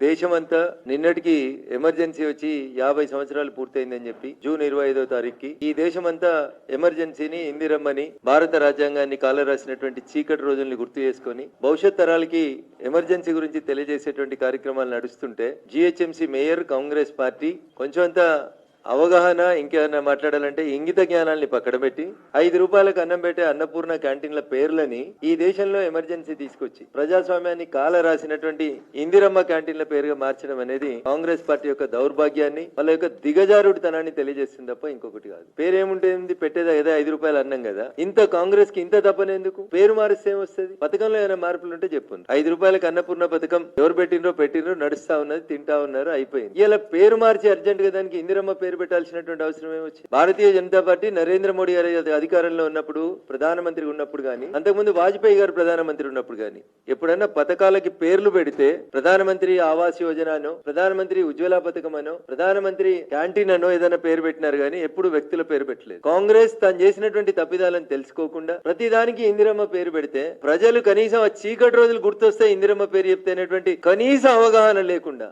దేశమంతా నిన్నటికి ఎమర్జెన్సీ వచ్చి 50 సంవత్సరాలు పూర్తయిందని చెప్పి జూన్ 25వ తారీఖుకి ఈ దేశమంతా ఎమర్జెన్సీని ఇందిరమ్మని భారత రాజ్యాంగాన్ని కాలరాసినటువంటి చీకటి రోజుల్ని గుర్తు చేసుకొని భవిష్యత్ తరాలకి ఎమర్జెన్సీ గురించి తెలియజేసేటువంటి కార్యక్రమాలు నడుస్తుంటే జిహెచ్ఎంసీ మేయర్ కాంగ్రెస్ పార్టీ కొంచెం అవగాహన ఇంకేమైనా మాట్లాడాలంటే ఇంగిత జ్ఞానాల్ని పక్కన పెట్టి 5 రూపాయలకు అన్నం పెట్టే అన్నపూర్ణ క్యాంటీన్ల పేర్లని ఈ దేశంలో ఎమర్జెన్సీ తీసుకొచ్చి ప్రజాస్వామ్యాన్ని కాల రాసినటువంటి ఇందిరమ్మ క్యాంటీన్ల పేరుగా మార్చడం అనేది కాంగ్రెస్ పార్టీ యొక్క దౌర్భాగ్యాన్ని వాళ్ళ యొక్క దిగజారుడితనాన్ని తెలియజేస్తుంది తప్ప ఇంకొకటి కాదు. పేరేముంటుంది, పెట్టేదా ఏదో 5 రూపాయలు అన్నం కదా. ఇంత కాంగ్రెస్ కి ఇంత తప్పనేందుకు? పేరు మారిస్తే ఏమొస్తుంది? పథకంలో ఏమైనా మార్పులు ఉంటే చెప్పండి. 5 రూపాయలకు అన్నపూర్ణ పథకం ఎవరు పెట్టినరో నడుస్తా ఉన్నది, తింటా ఉన్నారు, అయిపోయింది. ఇలా పేరు మార్చి అర్జెంట్ గా దానికి ఇందిరమ్మ పేరు పెట్టాల్సినటువంటి అవసరం ఏమొచ్చింది? భారతీయ జనతా పార్టీ నరేంద్ర మోడీ గారి అధికారంలో ఉన్నప్పుడు, ప్రధానమంత్రి ఉన్నప్పుడు గాని, అంతకుముందు వాజ్పేయి గారు ప్రధానమంత్రి ఉన్నప్పుడు గాని ఎప్పుడన్నా పథకాలకి పేర్లు పెడితే ప్రధానమంత్రి ఆవాస్ యోజన అనో, ప్రధానమంత్రి ఉజ్వల పథకం అనో, ప్రధానమంత్రి క్యాంటీన్ అనో ఏదైనా పేరు పెట్టినారు గానీ ఎప్పుడు వ్యక్తుల పేరు పెట్టలేదు. కాంగ్రెస్ తాను చేసినటువంటి తప్పిదాలను తెలుసుకోకుండా ప్రతిదానికి ఇందిరమ్మ పేరు పెడితే ప్రజలు కనీసం ఆ చీకటి రోజులు గుర్తొస్తే ఇందిరమ్మ పేరు చెప్తే కనీస అవగాహన లేకుండా